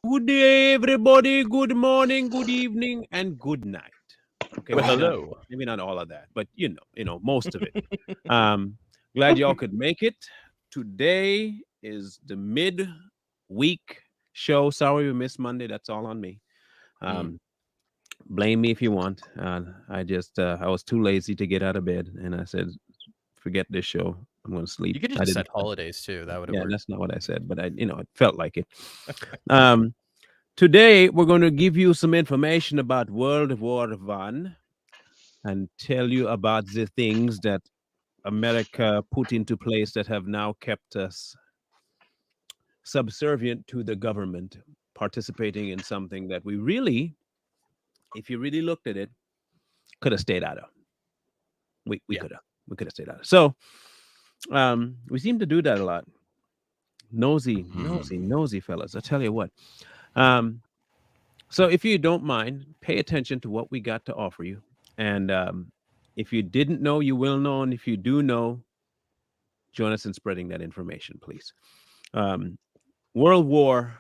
Good day, everybody. Good morning, good evening, and good night. Okay, Well, Hello. maybe not all of that, but most of it. Um, Glad y'all could make it. Today is the mid-week show. Sorry we missed Monday. That's all on me. Um, Blame me if you want. I was too lazy to get out of bed, and I said, "Forget this show. I'm going to sleep." You could have I just didn't. said holidays too. That would have Yeah, worked. that's not what I said, but it felt like it. Um, Today, we're going to give you some information about World War One and tell you about the things that America put into place that have now kept us subservient to the government, participating in something that we really, if you really looked at it, could have stayed out of. We Yeah. could have stayed out of. So we seem to do that a lot. Nosy fellas. I tell you what. Um, So, if you don't mind, pay attention to what we got to offer you. And if you didn't know, you will know. And if you do know, join us in spreading that information, please. Um, World War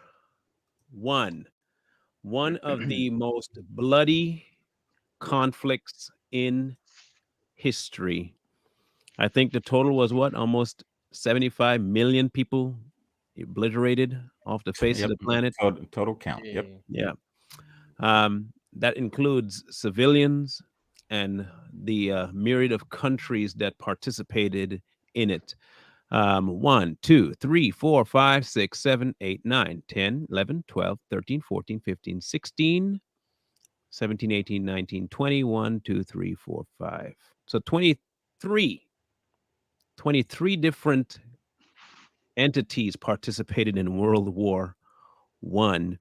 One, one of the most bloody conflicts in history. I think the total was what? Almost 75 million people obliterated off the face of Yep. the planet. Total count. Yep. Yeah. That includes civilians and the myriad of countries that participated in it. 1, 2, 3, 4, 5, 6, 7, 8, 9, 10, 11, 12, 13, 14, 15, 16, 17, 18, 19, 20, 1, 2, 3, 4, 5. So 23 different entities participated in World War One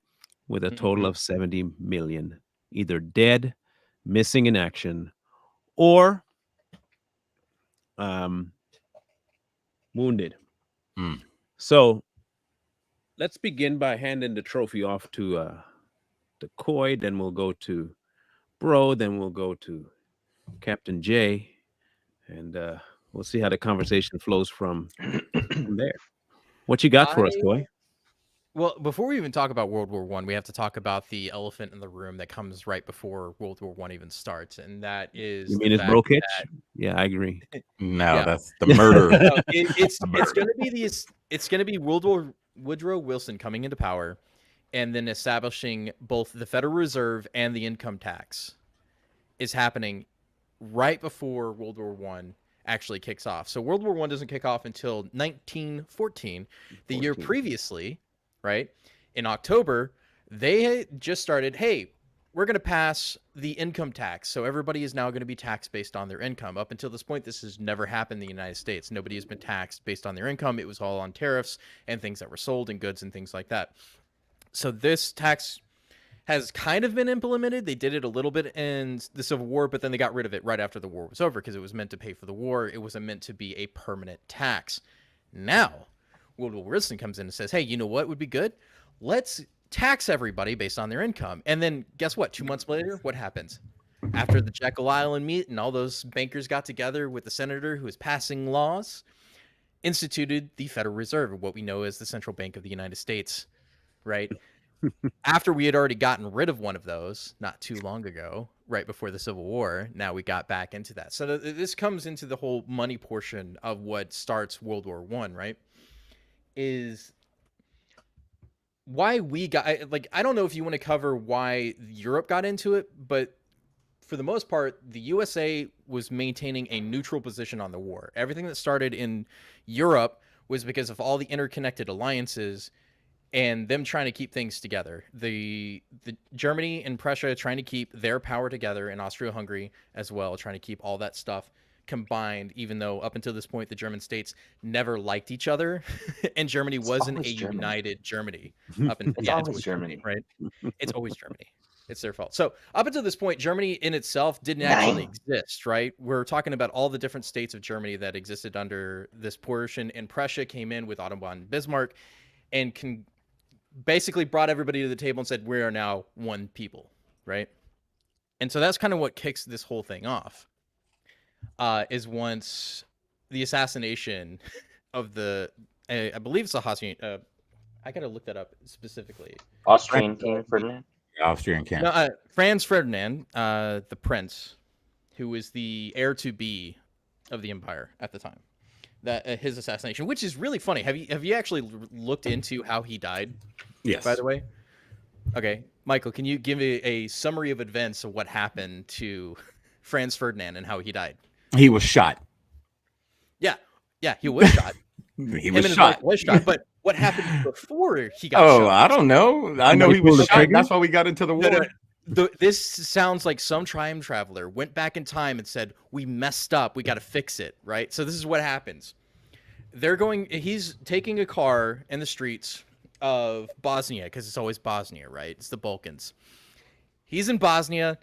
with a total of 70 million either dead, missing in action, or um, wounded. Mm. So let's begin by handing the trophy off to Coy. Then we'll go to Bro. Then we'll go to Captain J, and we'll see how the conversation flows from there. What you got for us, Coy? Well, before we even talk about World War One, we have to talk about the elephant in the room that comes right before World War One even starts, and that You is the mean it's fact Brokitch? that Yeah, I agree. No, yeah, that's the murder. no, it's The it's murder. going to be it's going to be Woodrow Wilson coming into power, and then establishing both the Federal Reserve and the income tax is happening right before World War One actually kicks off. So World War One doesn't kick off until 1914, the year 14. previously, right? In October, they had just started, hey, we're going to pass the income tax. So everybody is now going to be taxed based on their income. Up until this point, this has never happened in the United States. Nobody has been taxed based on their income. It was all on tariffs and things that were sold and goods and things like that. So this tax has kind of been implemented. They did it a little bit in the Civil War, but then they got rid of it right after the war was over because it was meant to pay for the war. It wasn't meant to be a permanent tax. Now, Woodrow Wilson comes in and says, hey, you know what would be good? Let's tax everybody based on their income. And then guess what? 2 months later, what happens? After the Jekyll Island meet and all those bankers got together with the senator who was passing laws, instituted the Federal Reserve, what we know as the Central Bank of the United States, right? After we had already gotten rid of one of those not too long ago, right before the Civil War, now we got back into that. So this comes into the whole money portion of what starts World War One, right? Is why we got I don't know if you want to cover why Europe got into it, but for the most part, the USA was maintaining a neutral position on the war. Everything that started in Europe was because of all the interconnected alliances and them trying to keep things together. The Germany and Prussia trying to keep their power together, and Austria-Hungary as well, trying to keep all that stuff combined, even though up until this point the German states never liked each other and Germany wasn't a united Germany up until It's yeah, it's always always Germany. right? It's always Germany. It's their fault. So up until this point, Germany in itself didn't actually exist, right? We're talking about all the different states of Germany that existed under this portion, and Prussia came in with Otto von Bismarck and basically brought everybody to the table and said, we are now one people, right? And so that's kind of what kicks this whole thing off, is once the assassination of the, I believe it's I gotta look that up specifically. Austrian King Ferdinand. Austrian King. No, Franz Ferdinand, the prince, who was the heir to be of the empire at the time. That his assassination, which is really funny. Have you actually looked into how he died? Yes. By the way, okay, Michael, can you give a summary of events of what happened to Franz Ferdinand and how he died? He was shot. Yeah, he was shot. He Him was and his shot. wife was shot. But what happened before he got Oh, shot? I don't know. I know Somebody he was pulled the shot. trigger? That's why we got into the war. This sounds like some time traveler went back in time and said, "We messed up. We got to fix it." Right. So this is what happens. He's taking a car in the streets of Bosnia, because it's always Bosnia, right? It's the Balkans. He's in Bosnia,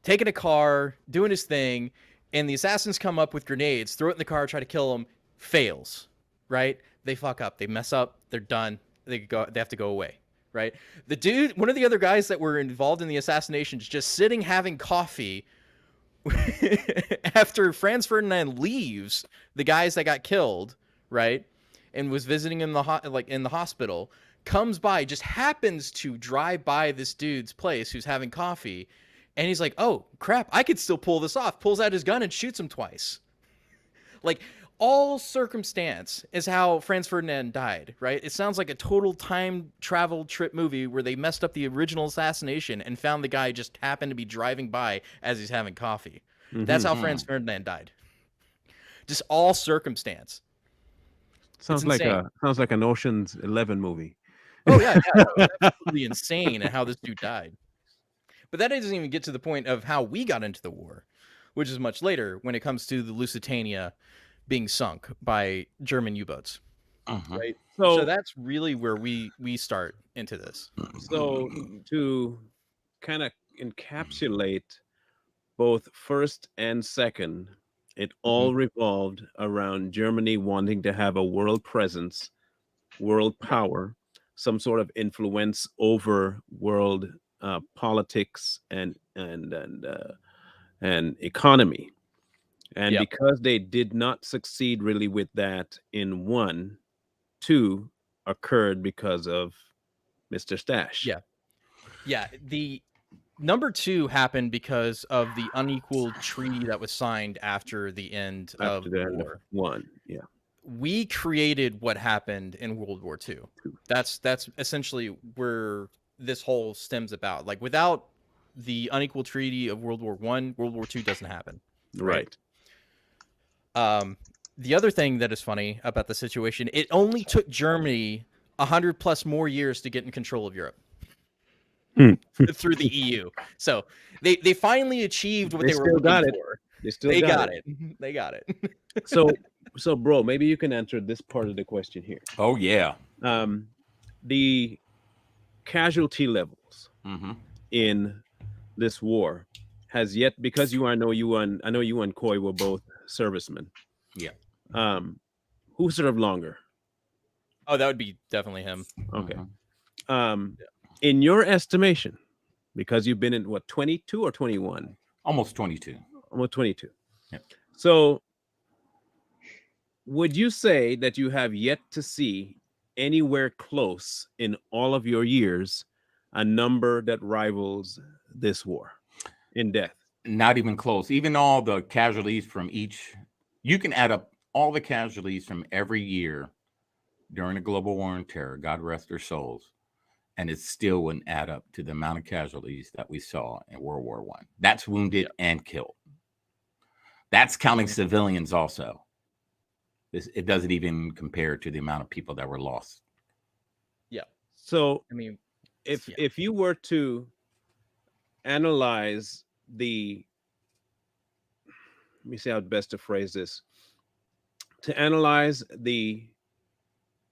taking a car, doing his thing, and the assassins come up with grenades, throw it in the car, try to kill him, fails, right? They fuck up, they mess up, they're done, they have to go away, right? The dude, one of the other guys that were involved in the assassination, is just sitting having coffee after Franz Ferdinand leaves the guys that got killed, right, and was visiting in the hospital, comes by, just happens to drive by this dude's place who's having coffee, and he's like, "Oh crap, I could still pull this off." Pulls out his gun and shoots him twice. Like, all circumstance is how Franz Ferdinand died, right? It sounds like a total time travel trip movie where they messed up the original assassination and found the guy just happened to be driving by as he's having coffee. That's how Franz Ferdinand died. Just all circumstance. Sounds like an Ocean's 11 movie. Oh yeah, no, it's absolutely insane and how this dude died. But that doesn't even get to the point of how we got into the war, which is much later when it comes to the Lusitania being sunk by German U-boats. Right. So that's really where we start into this. So to kind of encapsulate both first and second, it all revolved around Germany wanting to have a world presence, world power, some sort of influence over world politics and economy. And because they did not succeed really with that in one, two occurred because of Mr. Stash. Yeah. The number two happened because of the unequal treaty that was signed after the end of the war. One. Yeah. We created what happened in World War II. That's essentially where this whole stems about. Like, without the unequal treaty of World War I, World War II doesn't happen. Right. The other thing that is funny about the situation, it only took Germany 100+ more years to get in control of Europe through the EU. So they finally achieved what they were looking for. They got it. They got it. So bro, maybe you can answer this part of the question here. Oh yeah. The casualty levels in this war has yet, because I know you and Coy were both servicemen. Yeah. Who served longer? Oh, that would be definitely him. Okay. In your estimation, because you've been in what, 22 or 21? Almost 22. Almost 22. Yep. So would you say that you have yet to see anywhere close in all of your years a number that rivals this war in death? Not even close. Even all the casualties from each, you can add up all the casualties from every year during the global war on terror, God rest their souls, and it still wouldn't add up to the amount of casualties that we saw in World War I. That's wounded and killed. That's counting civilians also. It doesn't even compare to the amount of people that were lost. Yeah. So, I mean, if you were to analyze let me see how best to phrase this, to analyze the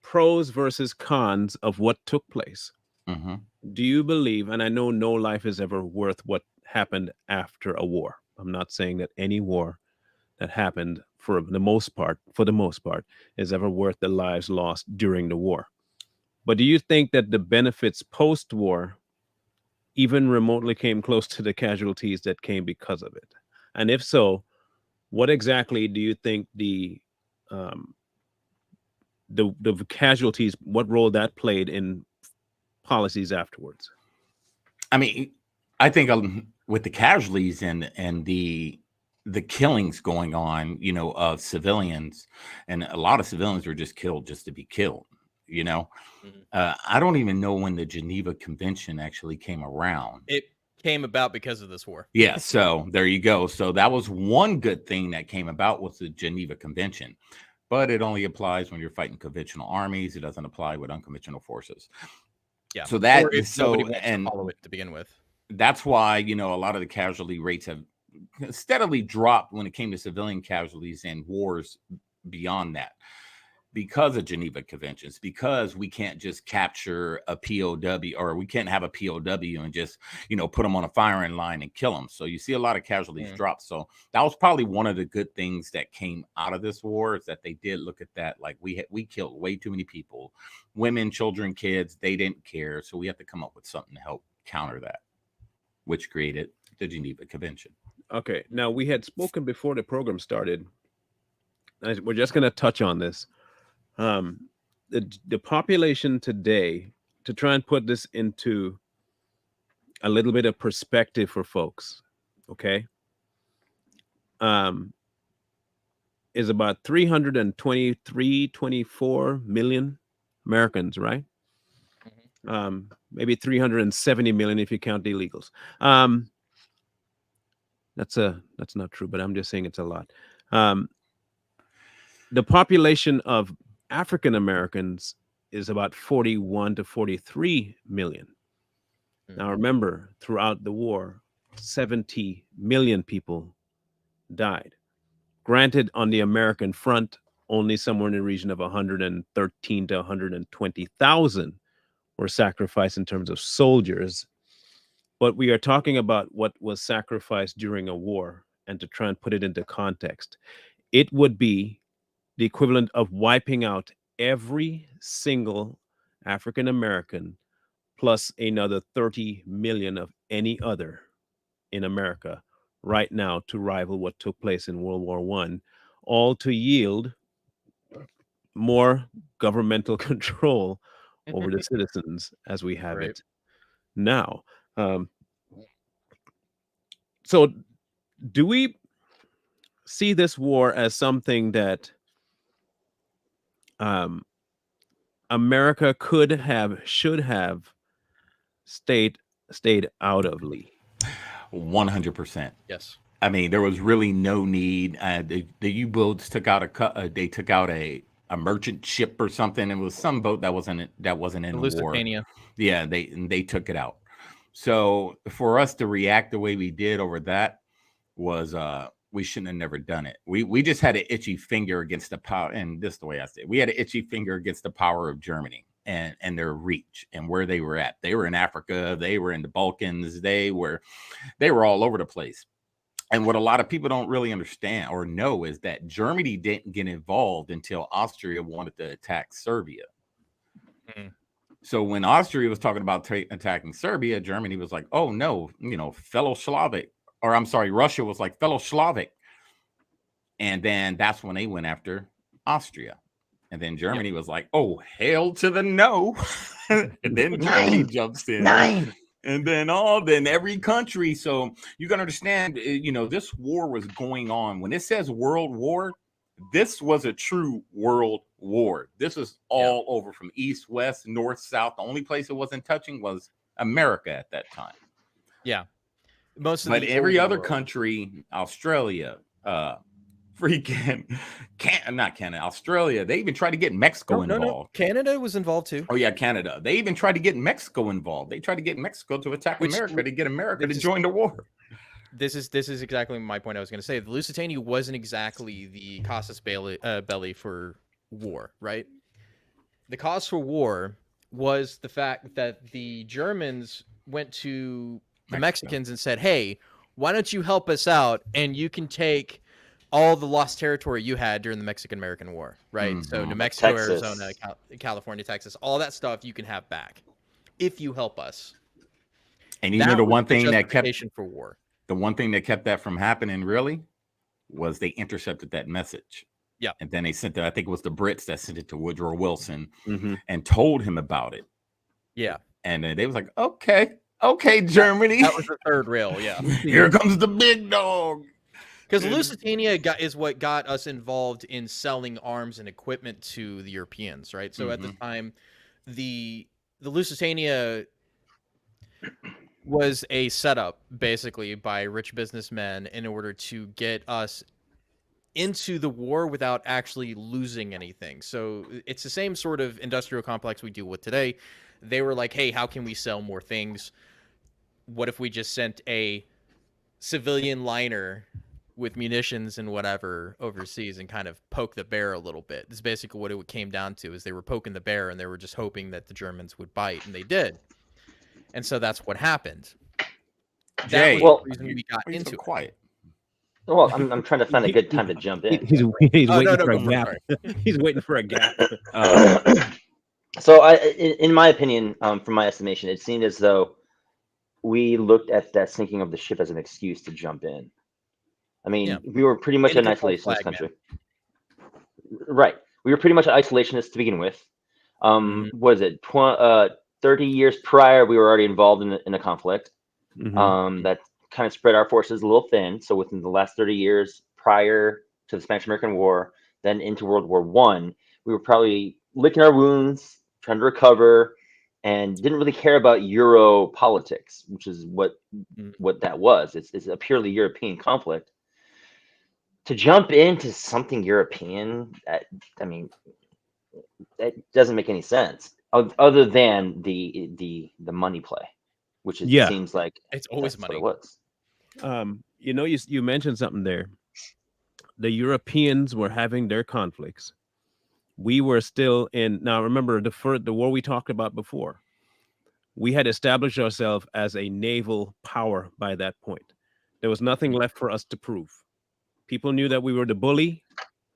pros versus cons of what took place, do you believe, and I know no life is ever worth what happened after a war. I'm not saying that any war that happened for the most part is ever worth the lives lost during the war. But do you think that the benefits post-war even remotely came close to the casualties that came because of it? And if so, what exactly do you think the the casualties, what role that played in policies afterwards. I mean, I think with the casualties and the killings going on, of civilians, and a lot of civilians were just killed just to be killed. I don't even know when the Geneva Convention actually came around. It came about because of this war. Yeah, so there you go. So that was one good thing that came about was the Geneva Convention, but it only applies when you're fighting conventional armies. It doesn't apply with unconventional forces. Yeah. So that or if nobody wants to follow it to begin with. That's why a lot of the casualty rates have steadily dropped when it came to civilian casualties and wars beyond that, because of Geneva Conventions, because we can't just capture a POW, or we can't have a POW and just, put them on a firing line and kill them. So you see a lot of casualties drop. So that was probably one of the good things that came out of this war, is that they did look at that. Like we killed way too many people, women, children, kids, they didn't care. So we have to come up with something to help counter that, which created the Geneva Convention. Okay. Now, we had spoken before the program started. We're just going to touch on this. The population today, to try and put this into a little bit of perspective for folks, okay, is about 323, 24 million Americans, right? Maybe 370 million if you count the illegals. That's not true, but I'm just saying it's a lot. The population of African Americans is about 41 to 43 million. Now, remember, throughout the war, 70 million people died. Granted, on the American front, only somewhere in the region of 113 to 120,000 were sacrificed in terms of soldiers. But we are talking about what was sacrificed during a war, and to try and put it into context, it would be the equivalent of wiping out every single African American plus another 30 million of any other in America right now to rival what took place in World War I, all to yield more governmental control over the citizens as we have it now. So do we see this war as something that America could have, should have stayed out of, Lee? 100%. Yes. I mean, there was really no need. The U-boats took out a merchant ship or something. It was some boat that wasn't in the war. Lusitania. Yeah, they took it out. So for us to react the way we did over that was we shouldn't have never done it. We just had an itchy finger against the power, and this is the way I say it. We had an itchy finger against the power of Germany and their reach and where they were at. They were in Africa, they were in the Balkans, they were all over the place. And what a lot of people don't really understand or know is that Germany didn't get involved until Austria wanted to attack Serbia. So when Austria was talking about attacking Serbia, Germany was like, oh no, fellow Slavic, or I'm sorry, Russia was like fellow Slavic. And then that's when they went after Austria. And then Germany was like, oh, hail to the no. And then Germany jumps in. And then every country. So you can understand, this war was going on. When it says world war, this was a true world war. This is all over, from east, west, north, south. The only place it wasn't touching was America at that time. Yeah. But every other country, Australia, not Canada, Australia, they even tried to get Mexico involved. No. Canada was involved too. Oh yeah, Canada. They even tried to get Mexico involved. They tried to get Mexico to attack America, to get America to join the war. This is exactly my point I was going to say. The Lusitania wasn't exactly the casus belli for war, right? The cause for war was the fact that the Germans went to the Mexicans and said, hey, why don't you help us out, and you can take all the lost territory you had during the Mexican-American War, right? So New Mexico, Texas. Arizona, California, Texas, all that stuff you can have back if you help us. And the one thing that kept for war. The one thing that kept that from happening really was they intercepted that message. Yeah. And then they sent it, I think it was the Brits that sent it to Woodrow Wilson Mm-hmm. and told him about it. Yeah. And then they was like, okay, Germany. That was the third rail. Yeah. Here comes the big dog. Because Lusitania is what got us involved in selling arms and equipment to the Europeans, right? So at the time, the Lusitania was a setup basically by rich businessmen in order to get us into the war without actually losing anything. So it's the same sort of industrial complex we deal with today. They were like, hey, how can we sell more things? What if we just sent a civilian liner with munitions and whatever overseas and kind of poke the bear a little bit? This is basically what it came down to, is they were poking the bear and they were just hoping that the Germans would bite, and they did. And so that's what happened. Jay, that was the reason we got why are you into so it. quiet? Well, I'm trying to find a good time to jump in. He's Oh, waiting no, for a go for it, gap. sorry. He's waiting for a gap. So, in my opinion, from my estimation, it seemed as though we looked at that sinking of the ship as an excuse to jump in. I mean, Yeah. we were pretty much an Anti-control isolationist flag, country. Right. We were pretty much an isolationist to begin with. Was it 30 years prior, we were already involved in a conflict Mhm. that kind of spread our forces a little thin. So within the last 30 years prior to the Spanish-American War, then into World War I, we were probably licking our wounds, trying to recover, and didn't really care about Euro politics, which is what that was. It's a purely European conflict. To jump into something European, I mean, that doesn't make any sense other than the money play, which it Yeah. seems like It's always that's money. what it was. You mentioned something there. The Europeans were having their conflicts. We were still in. Now, remember the war we talked about before. We had established ourselves as a naval power by that point. There was nothing left for us to prove. People knew that we were the bully,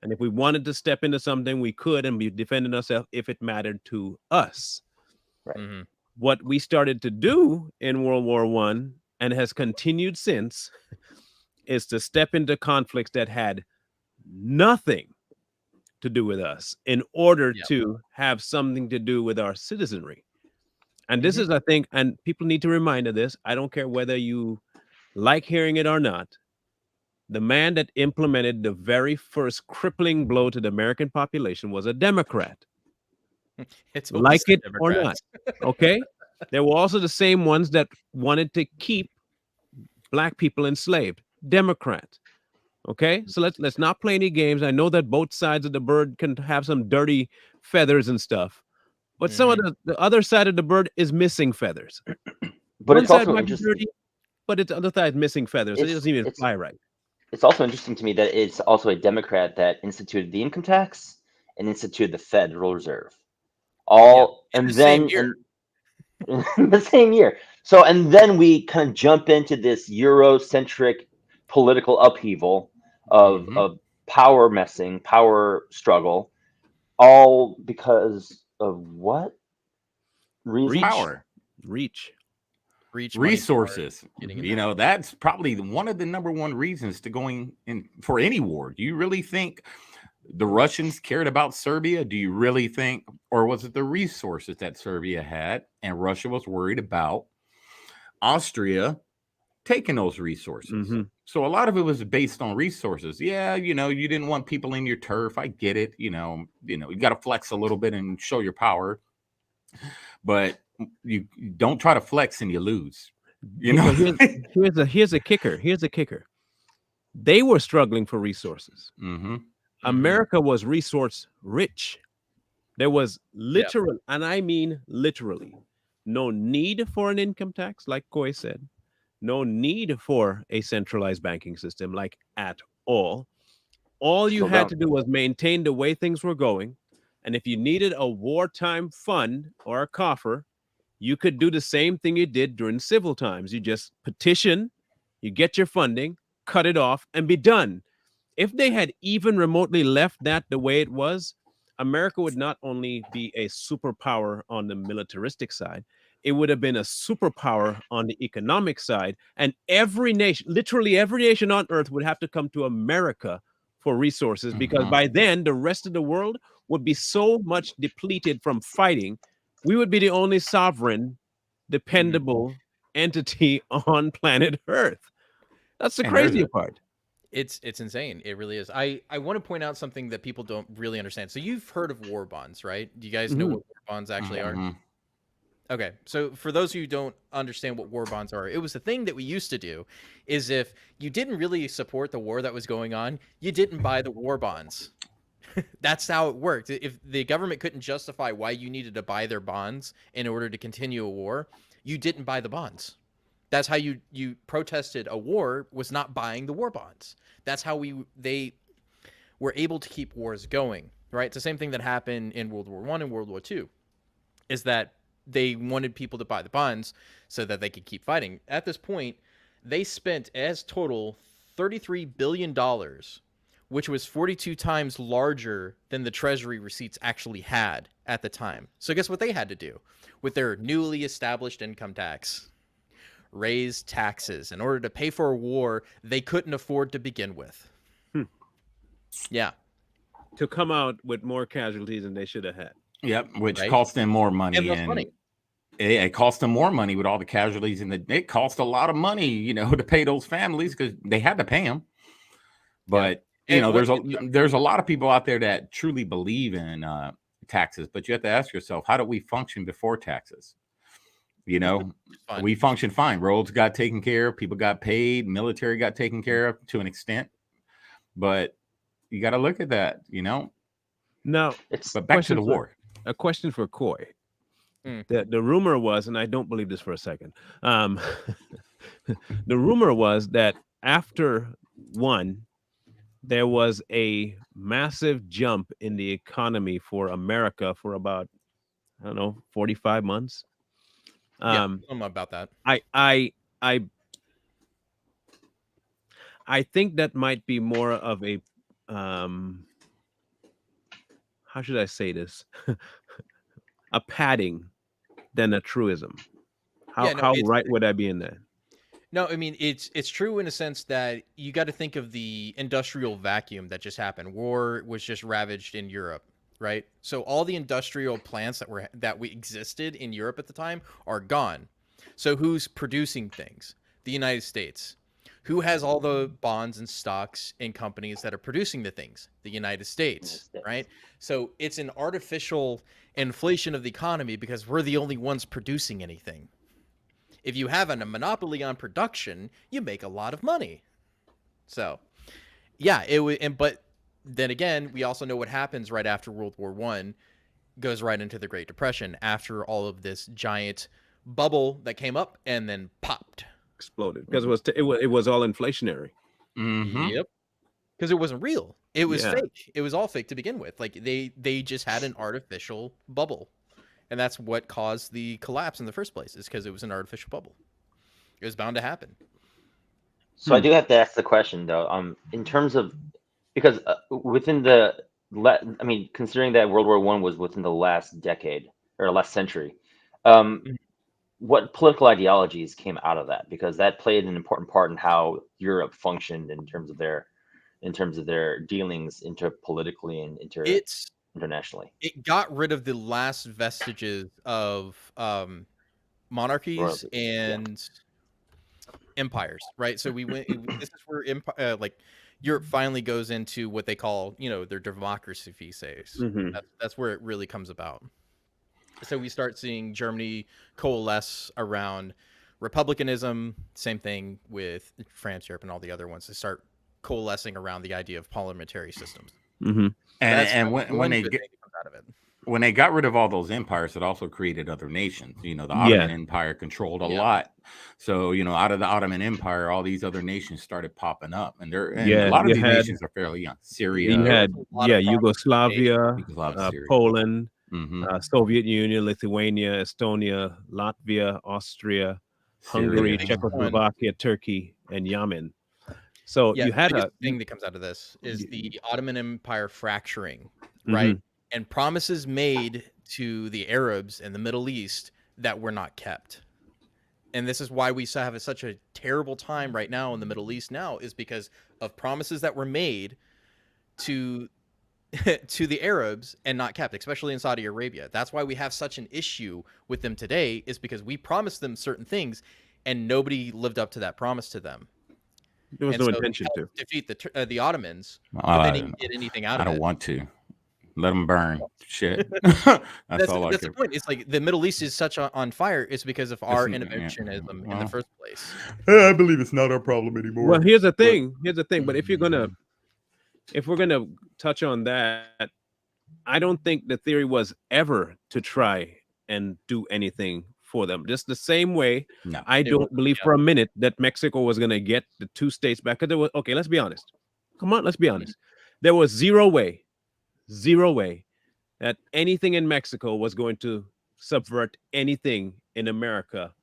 and if we wanted to step into something, we could, and be defending ourselves if it mattered to us. Right. Mm-hmm. What we started to do in World War One, and has continued since, is to step into conflicts that had nothing to do with us in order Yep. to have something to do with our citizenry. And this is, I think, and people need to remind of this. I don't care whether you like hearing it or not. The man that implemented the very first crippling blow to the American population was a Democrat. It's Like always the it or not. Democrats. Okay. There were also the same ones that wanted to keep black people enslaved. Democrat. Okay. So let's not play any games. I know that both sides of the bird can have some dirty feathers and stuff, but some of the other side of the bird is missing feathers. But One it's side also might be interesting. dirty, but its other side is missing feathers. So it It's doesn't even it's fly right. it's also interesting to me that it's also a Democrat that instituted the income tax and instituted the Federal Reserve. All In and the same then year. in the same year. So and then we kind of jump into this Eurocentric political upheaval of power messing, power struggle, all because of what reason? Power. Reach. Reach, money, power, Resources. getting it You know, that's probably one of the number one reasons to going in for any war. Do you really think the Russians cared about Serbia? Do you really think, or was it the resources that Serbia had and Russia was worried about Austria taking those resources? Mhm. So a lot of it was based on resources. Yeah, you know, you didn't want people in your turf. I get it. You got to flex a little bit and show your power, but you don't try to flex and you lose. You know, Here's a kicker. Here's a kicker. They were struggling for resources. America was resource rich. There was literal, and I mean literally, no need for an income tax, like Koy said. No need for a centralized banking system, like at all. All you Still had don't. to do was maintain the way things were going. And if you needed a wartime fund or a coffer, you could do the same thing you did during civil times. You just petition, you get your funding, cut it off, and be done. If they had even remotely left that the way it was, America would not only be a superpower on the militaristic side, it would have been a superpower on the economic side. And every nation, literally every nation on earth, would have to come to America for resources, because by then the rest of the world would be so much depleted from fighting. We would be the only sovereign, dependable entity on planet Earth. That's the And there's crazy a part. It's insane. It really is. I want to point out something that people don't really understand. So you've heard of war bonds, right? Do you guys know Mhm. what war bonds actually are? Mhm. Okay, so for those of you who don't understand what war bonds are, it was a thing that we used to do. Is if you didn't really support the war that was going on, you didn't buy the war bonds. That's how it worked. If the government couldn't justify why you needed to buy their bonds in order to continue a war, you didn't buy the bonds. That's how you protested a war, was not buying the war bonds. That's how they were able to keep wars going, right? It's the same thing that happened in World War I and World War II, is that they wanted people to buy the bonds so that they could keep fighting. At this point, they spent as total $33 billion, which was 42 times larger than the Treasury receipts actually had at the time. So guess what they had to do with their newly established income tax? Raise taxes in order to pay for a war they couldn't afford to begin with. Hmm. Yeah. To come out with more casualties than they should have had. Yep, which Right? cost them more And money, less and money. it cost them more money with all the casualties, and it cost a lot of money, to pay those families because they had to pay them. But And there's a lot of people out there that truly believe in taxes, but you have to ask yourself, how did we function before taxes? fun. We functioned fine. Roads got taken care of, people got paid, military got taken care of to an extent. But you got to look at that, Now, It's But back to the war. a question for Coy. Mm. The rumor was, and I don't believe this for a second, the rumor was that after one, there was a massive jump in the economy for America for about, I don't know, 45 months. Yeah, something about that. I think that might be more of a how should I say this? A padding than a truism. Yeah, no, How right would I be in that? No, I mean it's true in a sense that you got to think of the industrial vacuum that just happened. War was just ravaged in Europe, right? So all the industrial plants that we existed in Europe at the time are gone. So who's producing things? The United States. Who has all the bonds and stocks and companies that are producing the things? The United States, right? So it's an artificial inflation of the economy because we're the only ones producing anything. If you have a monopoly on production, you make a lot of money. So, yeah, but then again, we also know what happens right after World War I goes right into the Great Depression after all of this giant bubble that came up and then popped. Exploded because it was all inflationary. Yep. Because it wasn't real. It was Yeah. fake. It was all fake to begin with. Like they just had an artificial bubble. And that's what caused the collapse in the first place, is because it was an artificial bubble. It was bound to happen. So I do have to ask the question though, in terms of, because within considering that World War I was within the last decade or last century, what political ideologies came out of that? Because that played an important part in how Europe functioned in terms of their dealings interpolitically and internationally. It got rid of the last vestiges of monarchies Royalty, and empires, right? So we went. This is where like Europe finally goes into what they call, their democracy phase. Mhm. That's where it really comes about. So we start seeing Germany coalesce around republicanism. Same thing with France, Europe, and all the other ones. They start coalescing around the idea of parliamentary systems. Mhm. And That's when they good thing that comes out of it. when they got rid of all those empires, it also created other nations. The Ottoman Empire controlled a lot. So, out of the Ottoman Empire, all these other nations started popping up. And a lot of these nations are fairly young. Syria. You had Yugoslavia, Syria. Poland, Mhm. Soviet Union, Lithuania, Estonia, Latvia, Austria, Hungary, Syria. Czechoslovakia, Turkey, and Yemen. So Yeah, you had the a biggest thing that comes out of this is the Ottoman Empire fracturing, right? And promises made to the Arabs in the Middle East that were not kept. And this is why we have such a terrible time right now in the Middle East now, is because of promises that were made to to the Arabs and not kept, especially in Saudi Arabia. That's why we have such an issue with them today, is because we promised them certain things and nobody lived up to that promise to them. There was And no so they intention to. helped defeat the Ottomans, but they didn't get anything out I of don't it. want to. Let them burn. Shit. That's all I That's the care. point. It's like the Middle East is such on fire. It's because of our Listen, yeah, interventionism in the well, first place. I believe it's not our problem anymore. Well, here's the But thing. Here's the thing. But if we're gonna touch on that, I don't think the theory was ever to try and do anything for them. Just the same way, no, I It don't wasn't, believe yeah. for a minute that Mexico was gonna get the 2 states back. Because there was, okay, let's be honest. Come on, let's be honest. There was zero way that anything in Mexico was going to subvert anything in America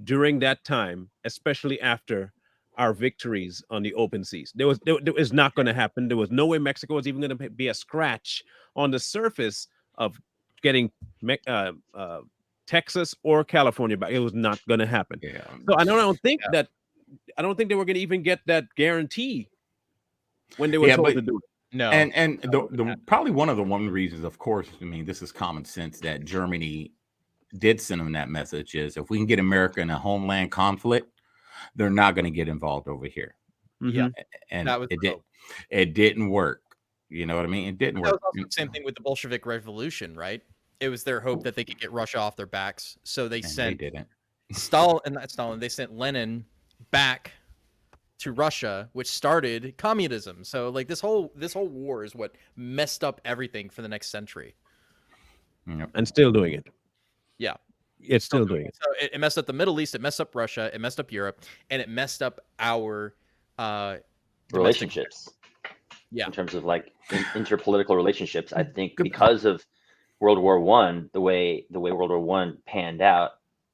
during that time, especially after our victories on the open seas. There was not going to happen. There was no way Mexico was even going to be a scratch on the surface of getting Texas or California back. It was not going to happen. yeah. So I don't think Yeah. that I don't think they were going to even get that guarantee when they were Yeah, told but to do it. No. and No, the probably one of the reasons, of course, I mean, this is common sense, that Germany did send them that message is, if we can get America in a homeland conflict, they're not going to get involved over here. Yeah. Mhm. And That was it the did. hope. It didn't work. You know what I mean? It didn't That was work. also the same thing with the Bolshevik Revolution, right? It was their hope that they could get Russia off their backs, so they And they sent didn't. They sent Lenin back to Russia, which started communism. So like this whole war is what messed up everything for the next century. Yep. And still doing it. Yeah. It's still doing it. So it messed up the Middle East, it messed up Russia, it messed up Europe, and it messed up our domestic relationships. Yeah. In terms of like interpolitical relationships, I think Good. because of World War One, the way World War One panned out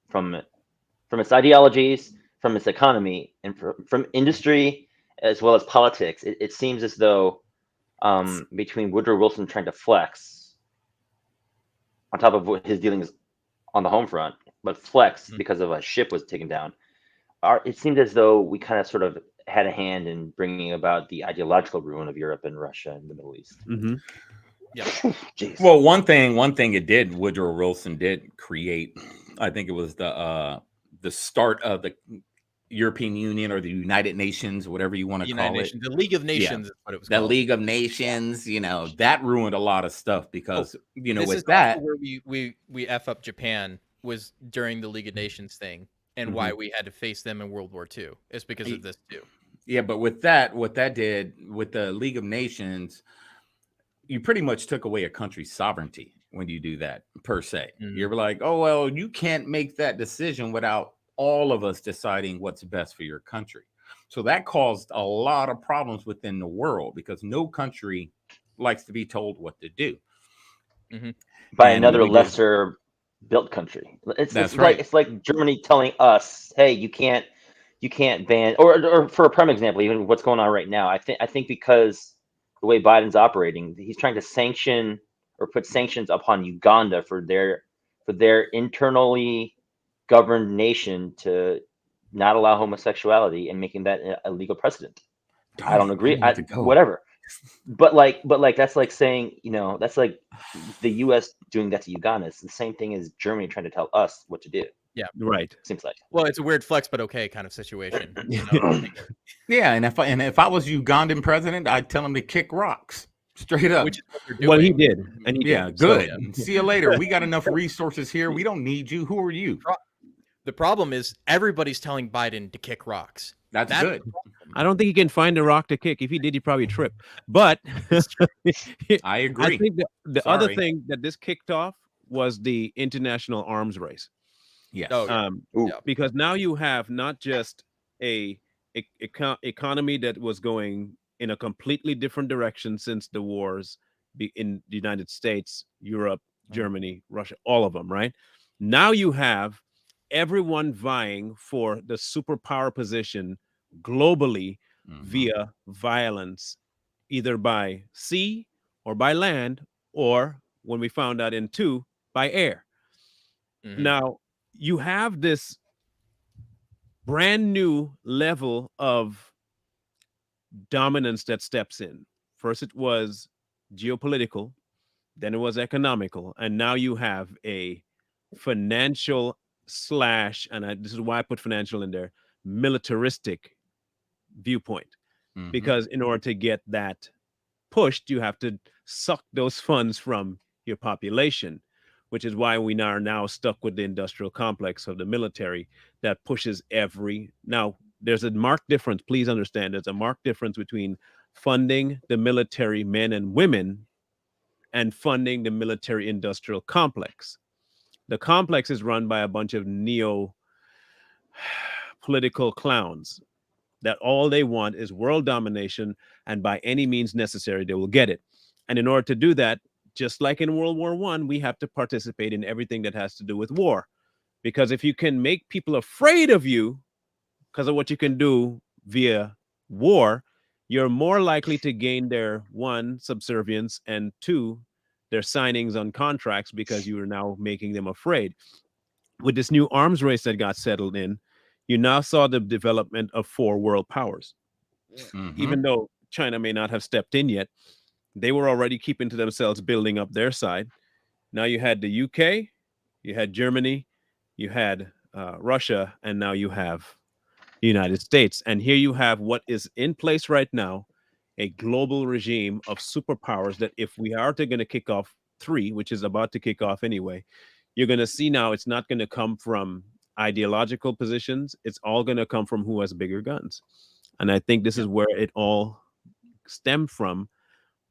from its ideologies, from its economy, and from industry as well as politics, it seems as though between Woodrow Wilson trying to flex on top of what his dealings on the home front, but flex because of a ship was taken down, it seemed as though we kind of sort of had a hand in bringing about the ideological ruin of Europe and Russia and the Middle East. Mm-hmm. Yeah. Jeez. Well, one thing it did, Woodrow Wilson did create, I think it was the start of the European Union or the United Nations, whatever you want to call it. The League of Nations is what it was The called. League of Nations, you know, that ruined a lot of stuff because, you know, This with is that, also where we F up Japan was during the League of Nations thing, and why we had to face them in World War II. It's because of this too. yeah, but with that, what that did with the League of Nations, you pretty much took away a country's sovereignty when you do that, per se. You're like, oh, well, you can't make that decision without all of us deciding what's best for your country. So that caused a lot of problems within the world because no country likes to be told what to do. By And another what we did- lesser built country. It's That's like right. it's like Germany telling us, hey, you can't ban, or for a prime example, even what's going on right now. I think because the way Biden's operating, he's trying to sanction or put sanctions upon Uganda for their internally governed nation to not allow homosexuality and making that a legal precedent. I don't agree. Whatever. But that's like saying, you know, that's like the U.S. doing that to Uganda. It's the same thing as Germany trying to tell us what to do. Yeah. Right. Seems like. Well, it's a weird flex, but okay kind of situation. You know? Yeah, and if I was Ugandan president, I'd tell him to kick rocks straight up. Which is what they're doing. Well, he did, and he Yeah, did. good. So, See you later. We got enough resources here. We don't need you. Who are you? The problem is everybody's telling Biden to kick rocks. That's good. I don't think he can find a rock to kick. If he did, he'd probably trip. But I agree. I think the other Sorry. thing that this kicked off was the international arms race. Yes. Oh, yeah. Because now you have not just a economy that was going in a completely different direction since the wars in the United States, Europe, Germany, Russia, all of them, right? Now you have everyone vying for the superpower position globally via violence, either by sea or by land, or when we found out in two, by air. Now, you have this brand new level of dominance that steps in First, it was geopolitical, then it was economical, and now you have a financial slash, and this is why I put financial in there, militaristic viewpoint. Mhm. Because in order to get that pushed, you have to suck those funds from your population, which is why we are now stuck with the industrial complex of the military that pushes every. Now, there's a marked difference. Please understand, there's a marked difference between funding the military men and women and funding the military industrial complex. The complex is run by a bunch of neo political clowns that all they want is world domination, and by any means necessary, they will get it. And in order to do that, just like in World War I, we have to participate in everything that has to do with war. Because if you can make people afraid of you because of what you can do via war, you're more likely to gain their one, subservience, and two, their signings on contracts because you are now making them afraid. With this new arms race that got settled in, you now saw the development of four world powers. Even Mhm. though China may not have stepped in yet, they were already keeping to themselves, building up their side. Now you had the UK, you had Germany, you had Russia, and now you have the United States. And here you have what is in place right now, a global regime of superpowers that if we are to going to kick off three, which is about to kick off anyway, you're going to see now it's not going to come from ideological positions. It's all going to come from who has bigger guns. And I think this Yeah. is where it all stemmed from,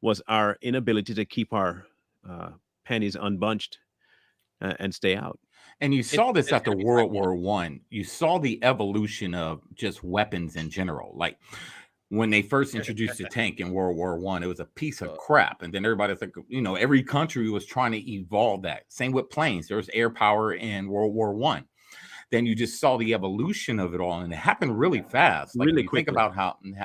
was our inability to keep our uh, pennies unbunched and stay out. And you saw this It's after gonna be time. World War One. You saw the evolution of just weapons in general. Like when they first introduced the tank in World War One, it was a piece of crap. And then everybody's like, every country was trying to evolve that. Same with planes. There was air power in World War One. Then you just saw the evolution of it all, and it happened really fast. Like Really quickly.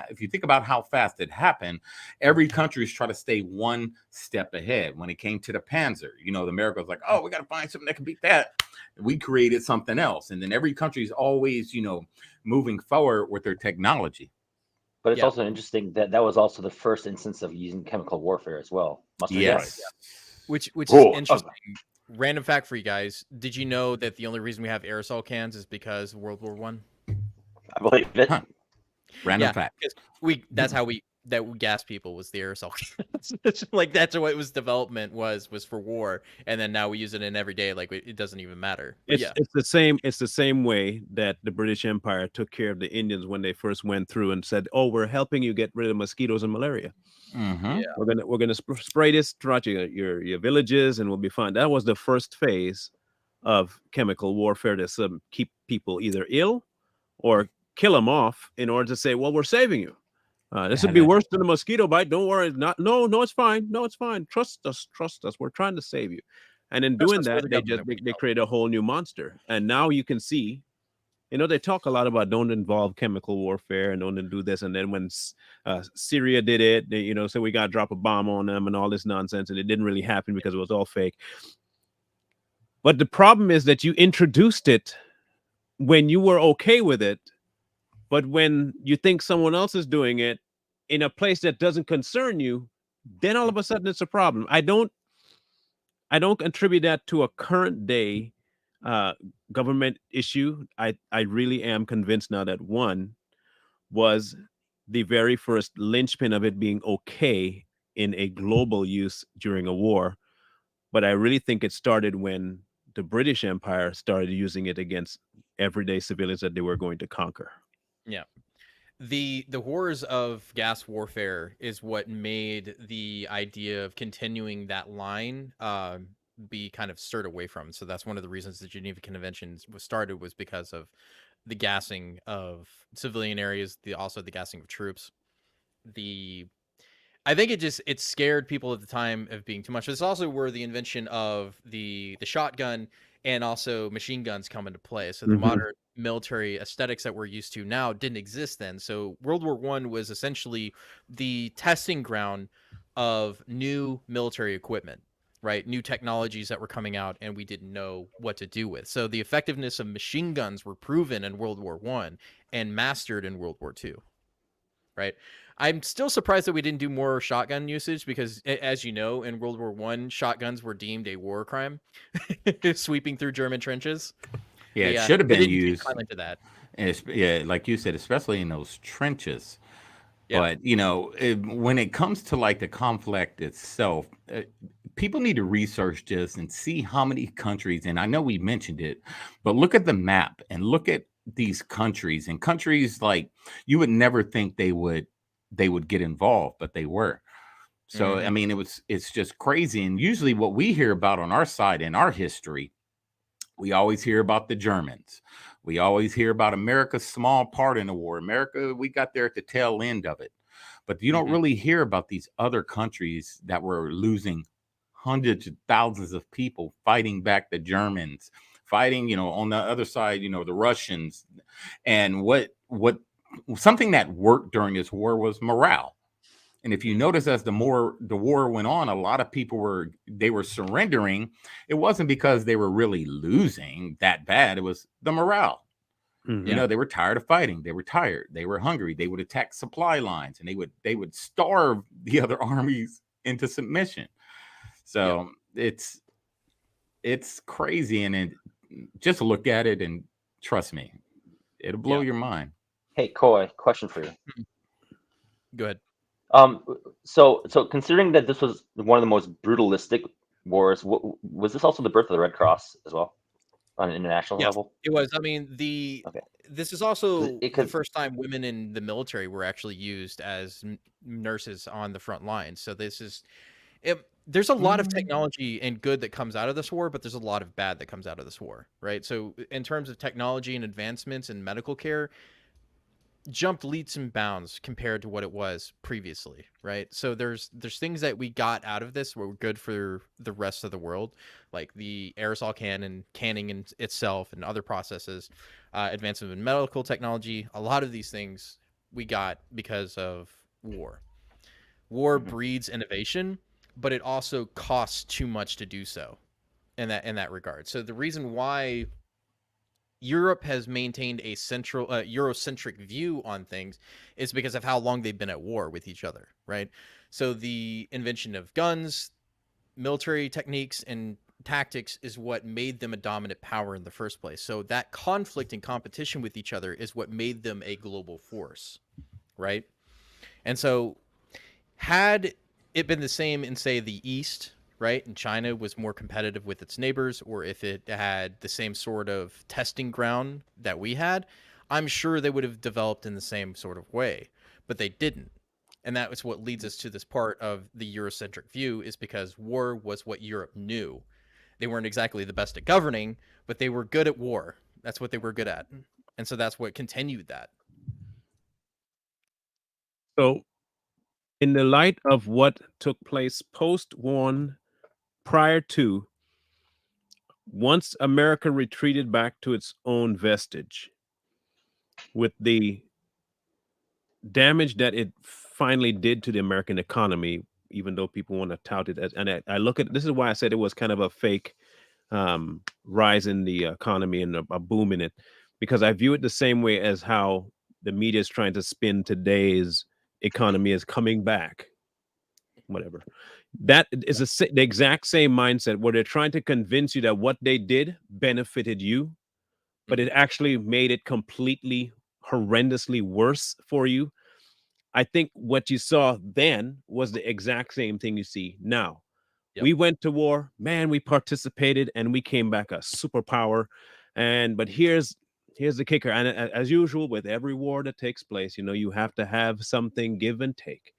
if you think about how fast it happened, every country is trying to stay one step ahead. When it came to the Panzer, the America was like, oh, we got to find something that can beat that. We created something else, and then every country is always, moving forward with their technology. But it's Yeah. also interesting that that was also the first instance of using chemical warfare as well. Must forget. Yes. Which is Cool. interesting. Random fact for you guys: did you know that the only reason we have aerosol cans is because of World War One? I believe it. Huh. Random Yeah, fact. because that's how we gas people, was the aerosol cans. Like that's what it was. Development was for war, and then now we use it in every day. Like it doesn't even matter. But yeah, It's the same way that the British Empire took care of the Indians when they first went through and said, "Oh, we're helping you get rid of mosquitoes and malaria. Mm-hmm. yeah, We're gonna spray this throughout your villages, and we'll be fine." That was the first phase of chemical warfare to keep people either ill or kill them off in order to say, "Well, we're saving you. This would be Yeah. worse than a mosquito bite. Don't worry. Not no, it's fine. No, it's fine. Trust us. Trust us. We're trying to save you." And in trust doing us, we're that, the they just government. they create a whole new monster. And now you can see, they talk a lot about don't involve chemical warfare and don't do this. And then when Syria did it, they, so we got to drop a bomb on them and all this nonsense. And it didn't really happen because it was all fake. But the problem is that you introduced it when you were okay with it. But when you think someone else is doing it in a place that doesn't concern you, then all of a sudden it's a problem. I don't attribute that to a current day uh, government issue. I really am convinced now that one was the very first linchpin of it being okay in a global use during a war. But I really think it started when the British Empire started using it against everyday civilians that they were going to conquer. Yeah. The horrors of gas warfare is what made the idea of continuing that line be kind of stirred away from. So that's one of the reasons the Geneva Convention was started, was because of the gassing of civilian areas, also the gassing of troops. I think it scared people at the time of being too much. It's also where the invention of the shotgun and also machine guns come into play. So the modern military aesthetics that we're used to now didn't exist then. So World War One was essentially the testing ground of new military equipment, right? New technologies that were coming out and we didn't know what to do with. So the effectiveness of machine guns were proven in World War One and mastered in World War Two, right? I'm still surprised that we didn't do more shotgun usage because, as you know, in World War One, shotguns were deemed a war crime, sweeping through German trenches. Yeah, But it yeah, should have they been didn't take used. time into that. And yeah, like you said, especially in those trenches. Yeah. But when it comes to like the conflict itself, people need to research this and see how many countries. And I know we mentioned it, but look at the map and look at these countries, and countries like you would never think they would get involved, but they were. So I Mm-hmm. mean, it's just crazy. And usually, what we hear about on our side in our history, we always hear about the Germans. We always hear about America's small part in the war. America, we got there at the tail end of it. But you don't Mm-hmm. really hear about these other countries that were losing hundreds of thousands of people fighting back the Germans, fighting, on the other side, the Russians. And what something that worked during this war was morale. And if you Mm-hmm. notice, as the war went on, a lot of people were surrendering. It wasn't because they were really losing that bad. It was the morale. Mhm. They were tired of fighting. They were tired. They were hungry. They would attack supply lines, and they would starve the other armies into submission. Yep. So it's crazy, and just look at it and trust me, it'll blow Yeah. your mind. Hey, Coy, question for you. Go ahead. So considering that this was one of the most brutalistic wars, was this also the birth of the Red Cross as well on an international Yes, level? it was. I mean, Okay, this is also the because first time women in the military were actually used as nurses on the front lines. So this is there's a lot of technology and good that comes out of this war, but there's a lot of bad that comes out of this war, right? So in terms of technology and advancements in medical care, jumped leaps and bounds compared to what it was previously, right? So there's things that we got out of this were good for the rest of the world, like the aerosol canning in itself and other processes, advancement in medical technology. A lot of these things we got because of war. War Mhm. breeds innovation, but it also costs too much to do so in that regard. So the reason why Europe has maintained a central Eurocentric view on things is because of how long they've been at war with each other, right? So the invention of guns, military techniques, and tactics is what made them a dominant power in the first place. So that conflict and competition with each other is what made them a global force, right? And so had it been the same in, say, the East, right, and China was more competitive with its neighbors, or if it had the same sort of testing ground that we had, I'm sure they would have developed in the same sort of way, but they didn't. And that was what leads us to this part of the Eurocentric view, is because war was what Europe knew. They weren't exactly the best at governing, but they were good at war. That's what they were good at. And so that's what continued that. So, in the light of what took place post-war, prior to, once America retreated back to its own vestige, with the damage that it finally did to the American economy, even though people want to tout it as, and I look at, this is why I said it was kind of a fake rise in the economy and a boom in it, because I view it the same way as how the media is trying to spin today's economy as coming back. Whatever. That is the exact same mindset where they're trying to convince you that what they did benefited you, but it Mhm. actually made it completely horrendously worse for you. I think what you saw then was the exact same thing you see now. Yep. We went to war, man, we participated and we came back a superpower. And but here's the kicker. And as usual with every war that takes place, you have to have something give and take.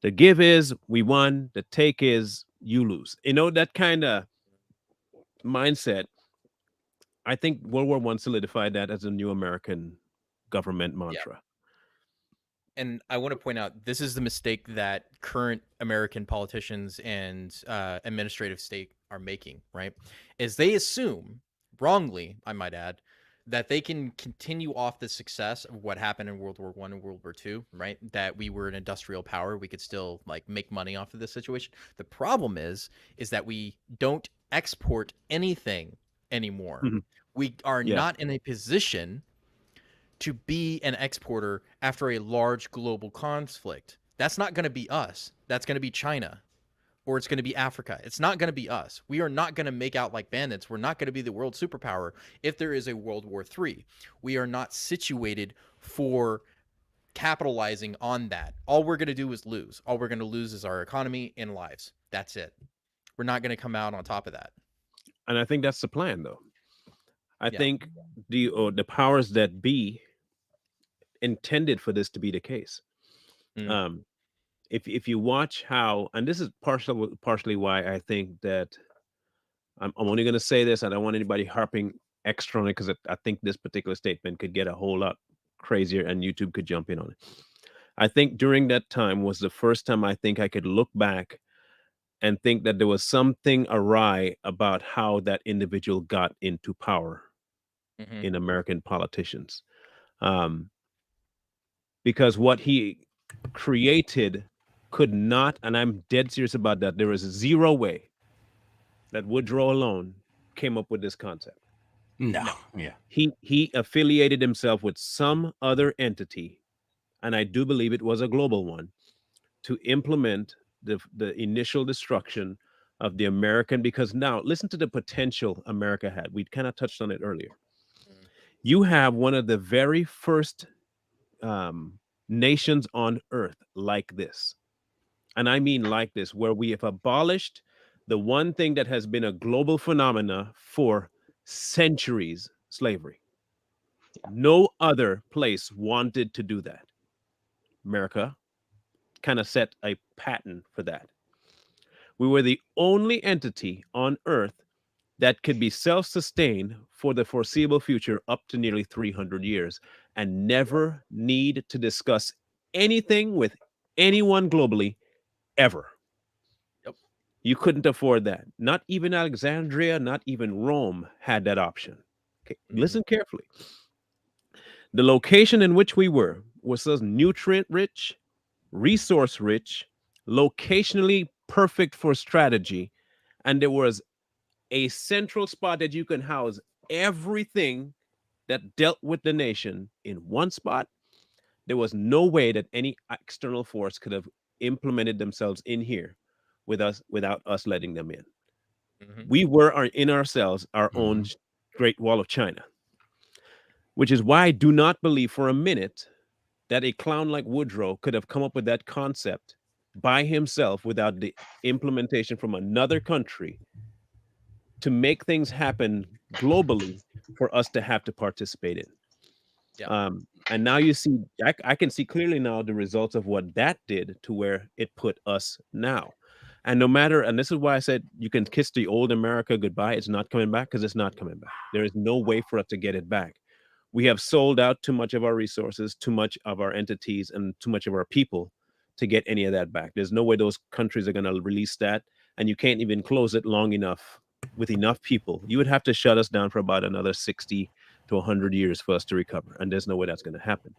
The give is we won, the take is you lose. That kind of mindset. I think World War One solidified that as a new American government Yeah. mantra. And I want to point out this is the mistake that current American politicians and administrative state are making, right? Is they assume, wrongly, I might add, that they can continue off the success of what happened in World War One and World War Two, right? That we were an industrial power, we could still like make money off of this situation. The problem is that we don't export anything anymore. Mhm. We are Yeah. not in a position to be an exporter after a large global conflict. That's not going to be us. That's going to be China, or it's going to be Africa. It's not going to be us. We are not going to make out like bandits. We're not going to be the world superpower if there is a World War III. We are not situated for capitalizing on that. All we're going to do is lose. All we're going to lose is our economy and lives. That's it. We're not going to come out on top of that. And I think that's the plan, though. I Yeah. think the powers that be intended for this to be the case. Mm. If you watch how, and this is partially why I think that I'm only going to say this. I don't want anybody harping extra on it because I think this particular statement could get a whole lot crazier, and YouTube could jump in on it. I think during that time was the first time I think I could look back and think that there was something awry about how that individual got into power Mm-hmm. in American politicians. Um, because what he created could not, and I'm dead serious about that, there is zero way that Woodrow alone came up with this concept. No. No. Yeah. He affiliated himself with some other entity, and I do believe it was a global one, to implement the initial destruction of the American. Because now listen to the potential America had. We kind of touched on it earlier. Mm. You have one of the very first nations on earth like this, and I mean like this, where we have abolished the one thing that has been a global phenomena for centuries: slavery. No other place wanted to do that. America kind of set a pattern for that. We were the only entity on earth that could be self sustained for the foreseeable future up to nearly 300 years and never need to discuss anything with anyone globally ever. Yep. You couldn't afford that. Not even Alexandria, not even Rome had that option. Okay, Mm-hmm. listen carefully. The location in which we were was so nutrient rich, resource rich, locationally perfect for strategy, and there was a central spot that you can house everything that dealt with the nation in one spot. There was no way that any external force could have implemented themselves in here with us without us letting them in. Mm-hmm. We were in ourselves our own Mhm. Great Wall of China, which is why I do not believe for a minute that a clown like Woodrow could have come up with that concept by himself without the implementation from another country to make things happen globally for us to have to participate in. Yeah. And now you see, I can see clearly now the results of what that did to where it put us now. And no matter, and this is why I said you can kiss the old America goodbye. It's not coming back because it's not coming back. There is no way for us to get it back. We have sold out too much of our resources, too much of our entities, and too much of our people to get any of that back. There's no way those countries are going to release that. And you can't even close it long enough with enough people. You would have to shut us down for about another 60 to 100 years for us to recover. And there's no way that's going to happen.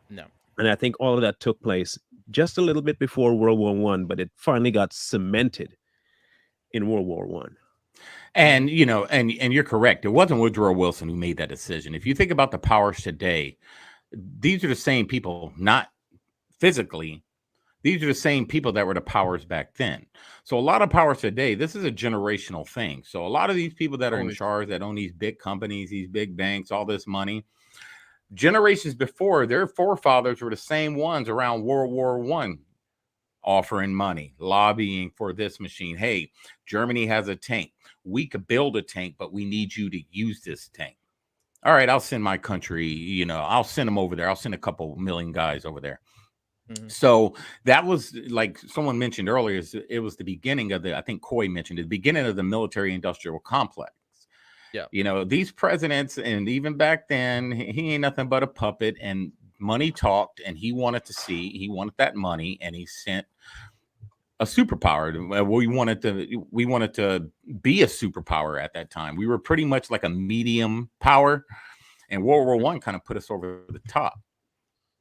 No. And I think all of that took place just a little bit before World War One, but it finally got cemented in World War One. And and you're correct. It wasn't Woodrow Wilson who made that decision. If you think about the powers today, these are the same people, not physically. These are the same people that were the powers back then. So a lot of powers today, this is a generational thing. So a lot of these people that are in Always. charge, that own these big companies, these big banks, all this money, generations before, their forefathers were the same ones around World War One, offering money, lobbying for this machine. Hey, Germany has a tank. We could build a tank, but we need you to use this tank. All right, I'll send my country, I'll send them over there. I'll send a couple million guys over there. Mm-hmm. So that was, like someone mentioned earlier, it was the beginning of I think Coy mentioned, the beginning of the military industrial complex. Yeah. These presidents, and even back then, he ain't nothing but a puppet, and money talked, and he wanted that money, and he sent a superpower. We wanted to be a superpower at that time. We were pretty much like a medium power, and World War One kind of put us over the top.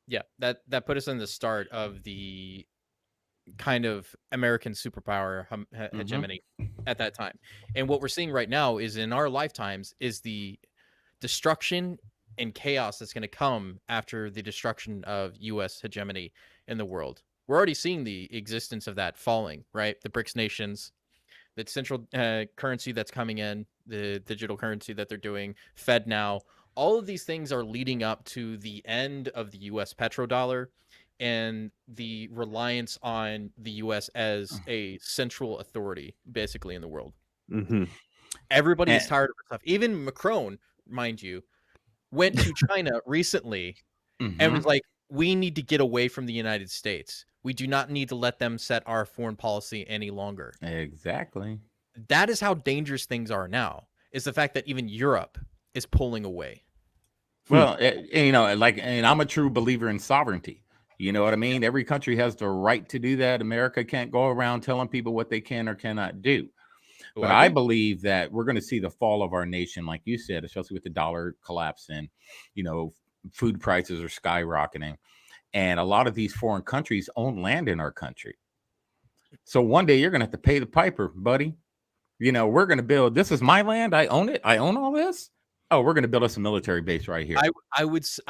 Yeah. That put us in the start of the kind of American superpower hegemony at that time. And what we're seeing right now is in our lifetimes is the destruction and chaos that's going to come after the destruction of U.S. hegemony in the world. We're already seeing the existence of that falling, right? The BRICS nations, the central currency that's coming in, the digital currency that they're doing, Fed now. All of these things are leading up to the end of the U.S. petrodollar and the reliance on the U.S. as a central authority, basically, in the world. Mm-hmm. Everybody is And, tired of stuff. Even Macron, mind you, went to China recently and was mhm, like, we need to get away from the United States. We do not need to let them set our foreign policy any longer. exactly. That is how dangerous things are now, is the fact that even Europe is pulling away. Well, like, and I'm a true believer in sovereignty. You know what I mean? Every country has the right to do that. America can't go around telling people what they can or cannot do. Oh, But I I agree. believe that we're going to see the fall of our nation, like you said, especially with the dollar collapsing. Food prices are skyrocketing, and a lot of these foreign countries own land in our country. So one day you're going to have to pay the piper, buddy. We're going to build. This is my land. I own it. I own all this. Oh, we're going to build us a military base right here. I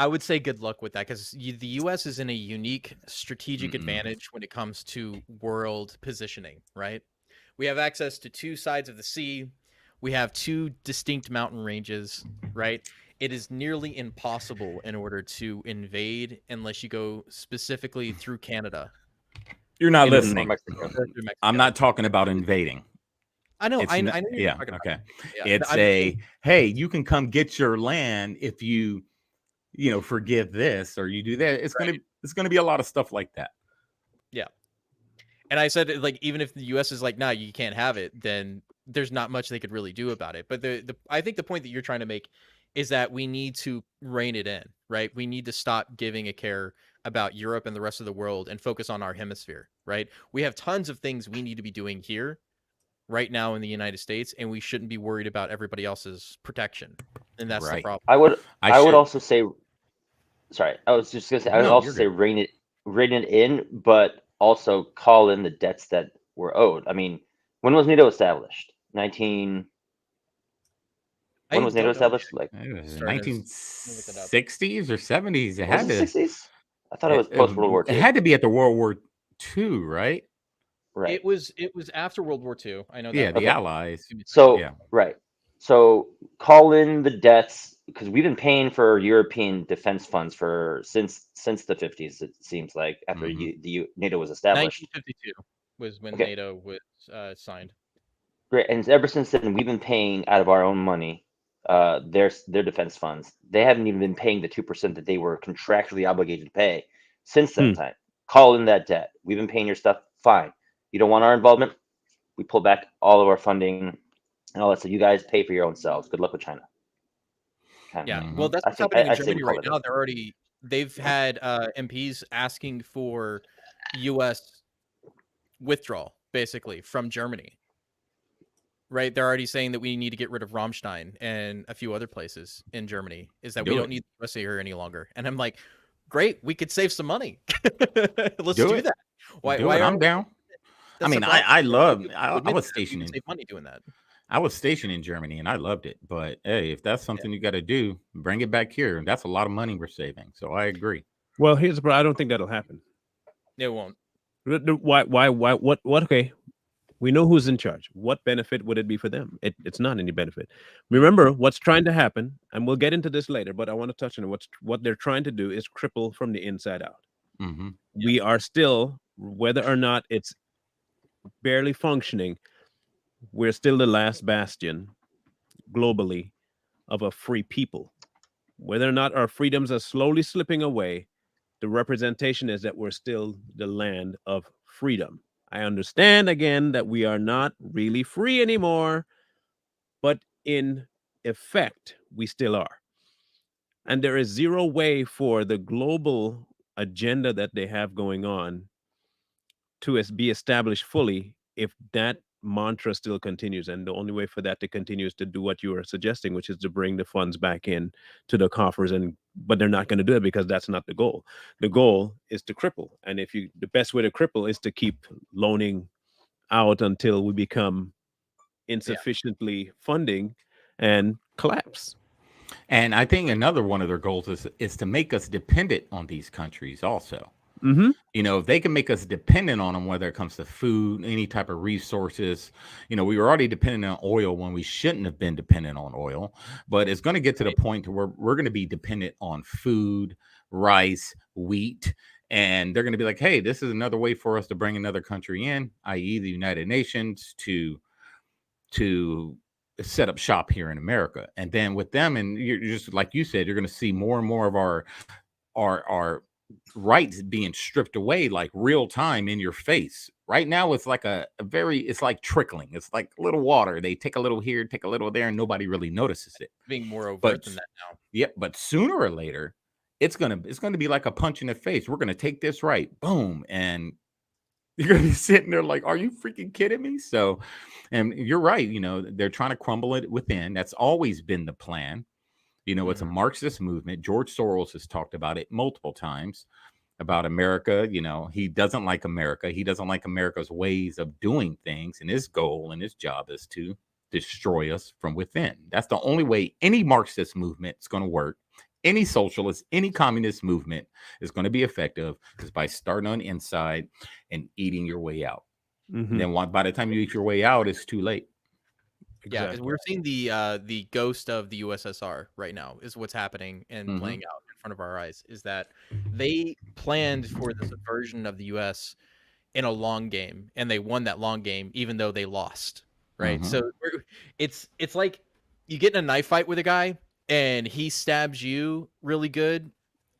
would say good luck with that, because the U.S. is in a unique strategic Mm-mm. advantage when it comes to world positioning, right? We have access to two sides of the sea. We have two distinct mountain ranges, right? It is nearly impossible in order to invade unless you go specifically through Canada You're not in order Or listening. Mexico. or through I'm Mexico. not talking about invading. I know, It's not. I know you're Yeah. talking about. Okay. Yeah, It's I'm saying, hey, you can come get your land if you forgive this or you do that. right? It's gonna be a lot of stuff like that. Yeah. And I said, like, even if the U.S. is like, nah, you can't have it, then there's not much they could really do about it. But I think the point that you're trying to make is that we need to rein it in, right? We need to stop giving a care about Europe and the rest of the world and focus on our hemisphere, right? We have tons of things we need to be doing here right now in the United States, and we shouldn't be worried about everybody else's protection. And that's the Right. problem. I would I I would should. also say, sorry, I was just gonna say I would No, also you're say good. rein it in, but also call in the debts that were owed. I mean, when was NATO established? 19. When I was NATO don't know. established? Like, It was Sorry, let me look it up. 1960s or 70s. It was had it to. 60s? I thought it It, was it, post World War it II. had to be at the World War II, right? Right. It was after World War II. I know Yeah, that the Okay. much. Allies. Give me a second. So Yeah. right. So call in the debts because we've been paying for European defense funds for since the 50s. It seems like after Hmm. NATO was established. 1952 was when Okay, NATO was signed. great. And ever since then, we've been paying out of our own money their defense funds. They haven't even been paying the 2% that they were contractually obligated to pay since that Hmm. time. Call in that debt. We've been paying your stuff. Fine. You don't want our involvement. We pull back all of our funding and all that. So you guys pay for your own selves. Good luck with China. Kind of Yeah, thing. well, Hmm. that's I what's think happening in I'd say we Germany call right it now. in. They've had MPs asking for U.S. withdrawal, basically, from Germany. Right? They're already saying that we need to get rid of Rammstein and a few other places in Germany. Is that we Do don't it. need the USA here any longer? And I'm like, great, we could save some money. Let's Do do it. that. Why? Do it. Why I'm aren't we? down. I That's the mean, problem. I love. To I admit was that we stationed can in. save money doing that. I was stationed in Germany and I loved it. But hey, if that's Yeah, something you got to do, bring it back here. That's a lot of money we're saving. So I agree. Well, here's the problem. I don't think that'll happen. it won't. Why? What? Okay. We know who's in charge. What benefit would it be for them? It's not any benefit. Remember what's trying to happen, and we'll get into this later. But I want to touch on what they're trying to do is cripple from the inside out. Hmm. Yeah. We are still, whether or not it's barely functioning, we're still the last bastion globally of a free people. Whether or not our freedoms are slowly slipping away, the representation is that we're still the land of freedom. I understand again that we are not really free anymore, but in effect, we still are. And there is zero way for the global agenda that they have going on to be established fully if that mantra still continues. And the only way for that to continue is to do what you are suggesting, which is to bring the funds back in to the coffers. And but they're not going to do it because that's not the goal. The goal is to cripple. And if you the best way to cripple is to keep loaning out until we become Yeah. insufficiently funding and collapse. And I think another one of their goals is to make us dependent on these countries also. Mm-hmm. If they can make us dependent on them, whether it comes to food, any type of resources, we were already dependent on oil when we shouldn't have been dependent on oil, but it's going to get to the point where we're going to be dependent on food, rice, wheat, and they're going to be like, hey, this is another way for us to bring another country in, i.e. the United Nations, to set up shop here in America. And then with them, and you're just like you said, you're going to see more and more of our rights being stripped away, like real time in your face. Right now, it's like it's like trickling. It's like a little water. They take a little here, take a little there, and nobody really notices it. Being more overt But than that now. yeah, but sooner or later, it's gonna be like a punch in the face. We're gonna take this right, boom, and you're gonna be sitting there like, are you freaking kidding me? So, and you're right. They're trying to crumble it within. That's always been the plan. It's a Marxist movement. George Soros has talked about it multiple times about America. He doesn't like America. He doesn't like America's ways of doing things. And his goal and his job is to destroy us from within. That's the only way any Marxist movement is going to work. Any socialist, any communist movement is going to be effective is by starting on the inside and eating your way out. Mm-hmm. Then by the time you eat your way out, it's too late. Yeah, because we're seeing the ghost of the USSR right now is what's happening and playing out in front of our eyes. Is that they planned for the subversion of the U.S. in a long game, and they won that long game, even though they lost. Right, so it's like you get in a knife fight with a guy, and he stabs you really good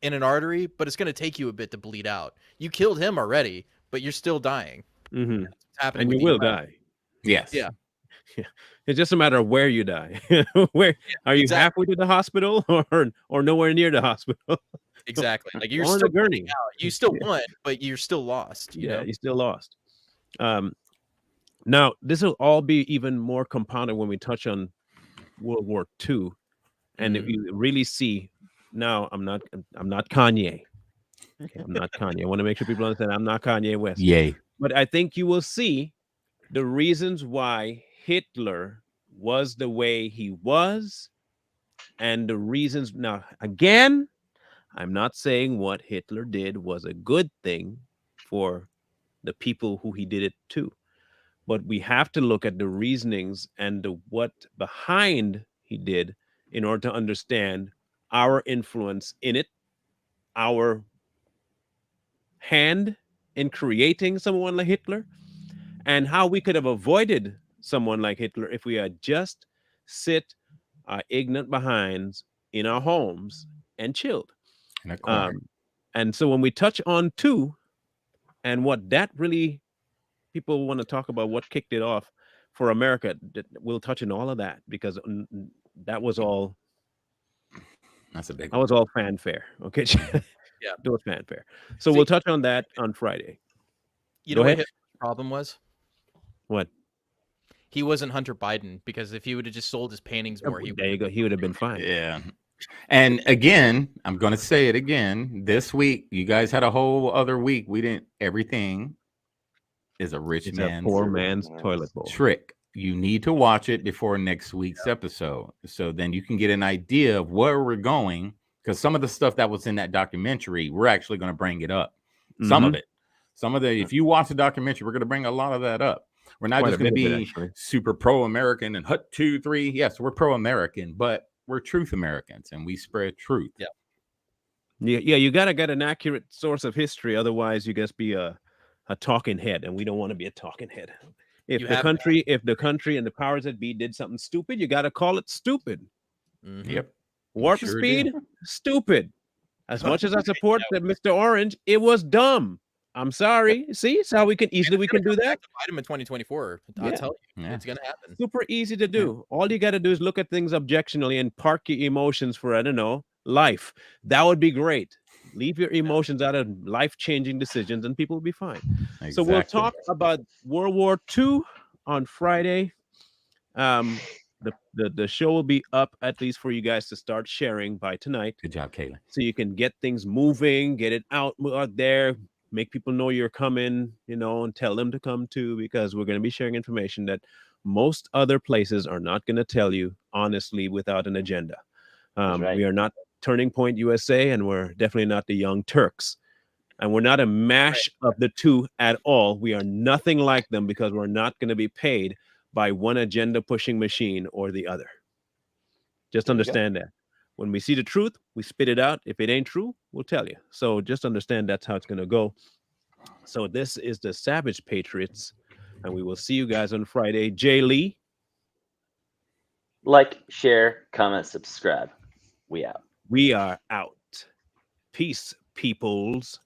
in an artery, but it's going to take you a bit to bleed out. You killed him already, but you're still dying. Mm-hmm. That's what's happening, and you will die. Yes. Yeah. Yeah. It's just a matter of where you die. Where are you halfway to the hospital or nowhere near the hospital? Exactly. Like you're on still the gurney. out. You still won, but you're still lost. You know? You still lost. Now this will all be even more compounded when we touch on World War II, and you really see. Now I'm not Kanye. Okay, I'm not Kanye. I want to make sure people understand I'm not Kanye West. Yay. But I think you will see the reasons why Hitler was the way he was, and the reasons. Now, again, I'm not saying what Hitler did was a good thing for the people who he did it to, but we have to look at the reasonings and the what behind he did in order to understand our influence in it, our hand in creating someone like Hitler, and how we could have avoided someone like Hitler if we had just sit our ignorant behinds in our homes and chilled. And so when we touch on two and what that really, people want to talk about what kicked it off for America, we'll touch on all of that because that was all. That's a big one. That was all fanfare. Okay. Yeah. That was fanfare. So we'll touch on that on Friday. You know what his problem was? What? He wasn't Hunter Biden, because if he would have just sold his paintings more, there you go. He would have been fine. Yeah. And again, I'm going to say it again. This week, you guys had a whole other week. We didn't. Everything is a poor man's toilet bowl trick. You need to watch it before next week's episode, so then you can get an idea of where we're going. Because some of the stuff that was in that documentary, we're actually going to bring it up. Some of it. If you watch the documentary, we're going to bring a lot of that up. We're not just going to be super pro-American and hut 2, 3. Yes, we're pro-American, but we're truth Americans and we spread truth. Yeah. You got to get an accurate source of history. Otherwise, you just be a talking head, and we don't want to be a talking head. If the country and the powers that be did something stupid, you got to call it stupid. Yep. Warp speed, stupid. As much as I support that Mr. Orange, it was dumb. I'm sorry. See, it's how we can do that. Fight him in 2024. I'll tell you, it's gonna happen. Super easy to do. All you got to do is look at things objectionally and park your emotions for, I don't know, life. That would be great. Leave your emotions out of life-changing decisions, and people will be fine. Exactly. So we'll talk about World War II on Friday. The show will be up at least for you guys to start sharing by tonight. Good job, Kayla. So you can get things moving, get it out there, make people know you're coming, and tell them to come too, because we're going to be sharing information that most other places are not going to tell you honestly without an agenda. right. We are not Turning Point USA, and we're definitely not the Young Turks. And we're not a mash of the two at all. We are nothing like them because we're not going to be paid by one agenda pushing machine or the other. Just understand that. When we see the truth, we spit it out. If it ain't true, we'll tell you. So just understand that's how it's going to go. So this is the Savage Patriots, and we will see you guys on Friday. Jay Lee. Like, share, comment, subscribe. We out. We are out. Peace, peoples.